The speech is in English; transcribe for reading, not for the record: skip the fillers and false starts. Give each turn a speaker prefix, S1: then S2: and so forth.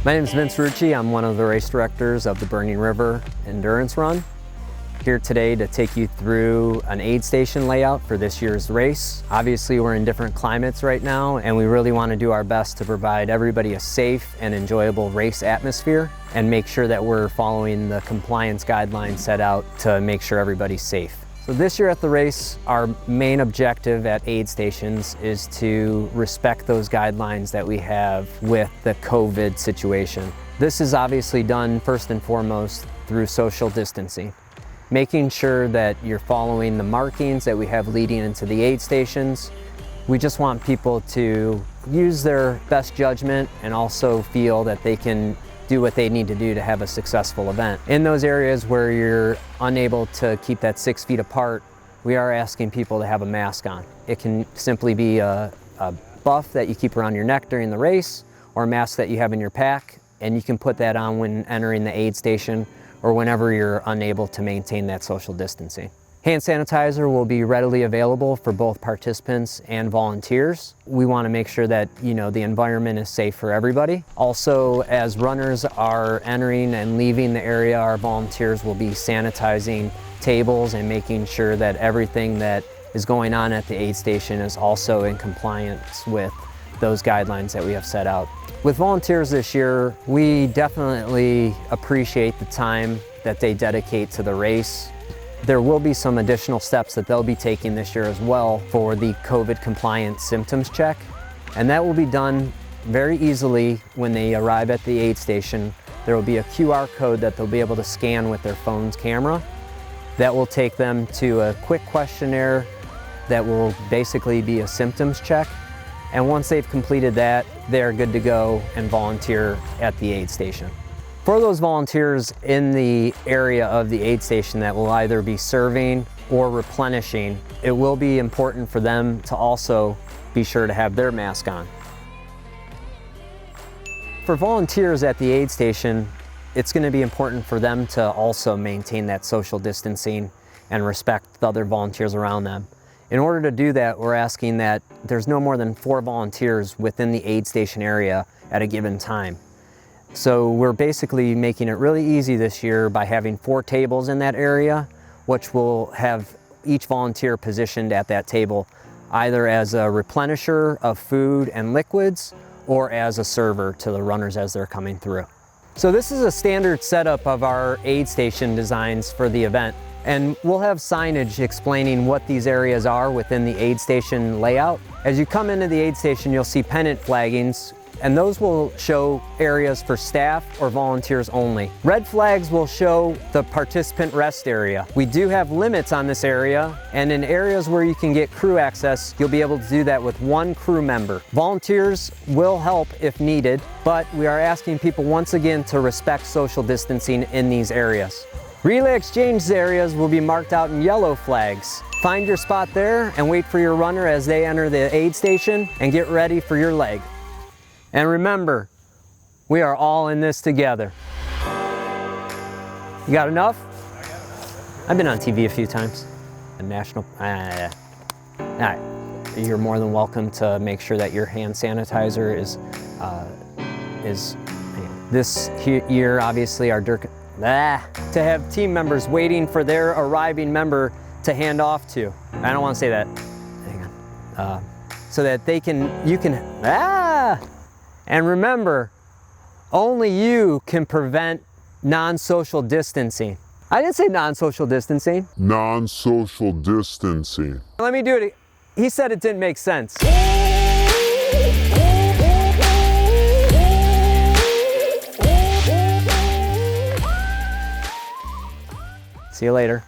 S1: My name is Vince Rucci. I'm one of the race directors of the Burning River Endurance Run. Here today to take you through an aid station layout for this year's race. Obviously, we're in different climates right now, and we really want to do our best to provide everybody a safe and enjoyable race atmosphere and make sure that we're following the compliance guidelines set out to make sure everybody's safe. So this year at the race, our main objective at aid stations is to respect those guidelines that we have with the COVID situation. This is obviously done first and foremost through social distancing, making sure that you're following the markings that we have leading into the aid stations. We just want people to use their best judgment and also feel that they can do what they need to do to have a successful event. In those areas where you're unable to keep that 6 feet apart, we are asking people to have a mask on. It can simply be a buff that you keep around your neck during the race, or a mask that you have in your pack, and you can put that on when entering the aid station or whenever you're unable to maintain that social distancing. Hand sanitizer will be readily available for both participants and volunteers. We want to make sure that the environment is safe for everybody. Also, as runners are entering and leaving the area, our volunteers will be sanitizing tables and making sure that everything that is going on at the aid station is also in compliance with those guidelines that we have set out. With volunteers this year, we definitely appreciate the time that they dedicate to the race. There will be some additional steps that they'll be taking this year as well for the COVID compliant symptoms check. And that will be done very easily when they arrive at the aid station. There will be a QR code that they'll be able to scan with their phone's camera. That will take them to a quick questionnaire that will basically be a symptoms check. And once they've completed that, they're good to go and volunteer at the aid station. For those volunteers in the area of the aid station that will either be serving or replenishing, it will be important for them to also be sure to have their mask on. For volunteers at the aid station, it's going to be important for them to also maintain that social distancing and respect the other volunteers around them. In order to do that, we're asking that there's no more than 4 volunteers within the aid station area at a given time. So we're basically making it really easy this year by having 4 tables in that area, which will have each volunteer positioned at that table, either as a replenisher of food and liquids or as a server to the runners as they're coming through. So this is a standard setup of our aid station designs for the event. And we'll have signage explaining what these areas are within the aid station layout. As you come into the aid station, you'll see pennant flaggings, and those will show areas for staff or volunteers only. Red flags will show the participant rest area. We do have limits on this area, and in areas where you can get crew access, you'll be able to do that with 1 crew member. Volunteers will help if needed, but we are asking people once again to respect social distancing in these areas. Relay exchange areas will be marked out in yellow flags. Find your spot there and wait for your runner as they enter the aid station and get ready for your leg. And remember, we are all in this together. You got enough? I've been on TV a few times. All right. You're more than welcome to make sure that your hand sanitizer is this year, obviously, to have team members waiting for their arriving member to hand off to. I don't want to say that. Hang on. So that you can. And remember, only you can prevent non-social distancing. I didn't say non-social distancing.
S2: Non-social distancing.
S1: Let me do it. He said it didn't make sense. See you later.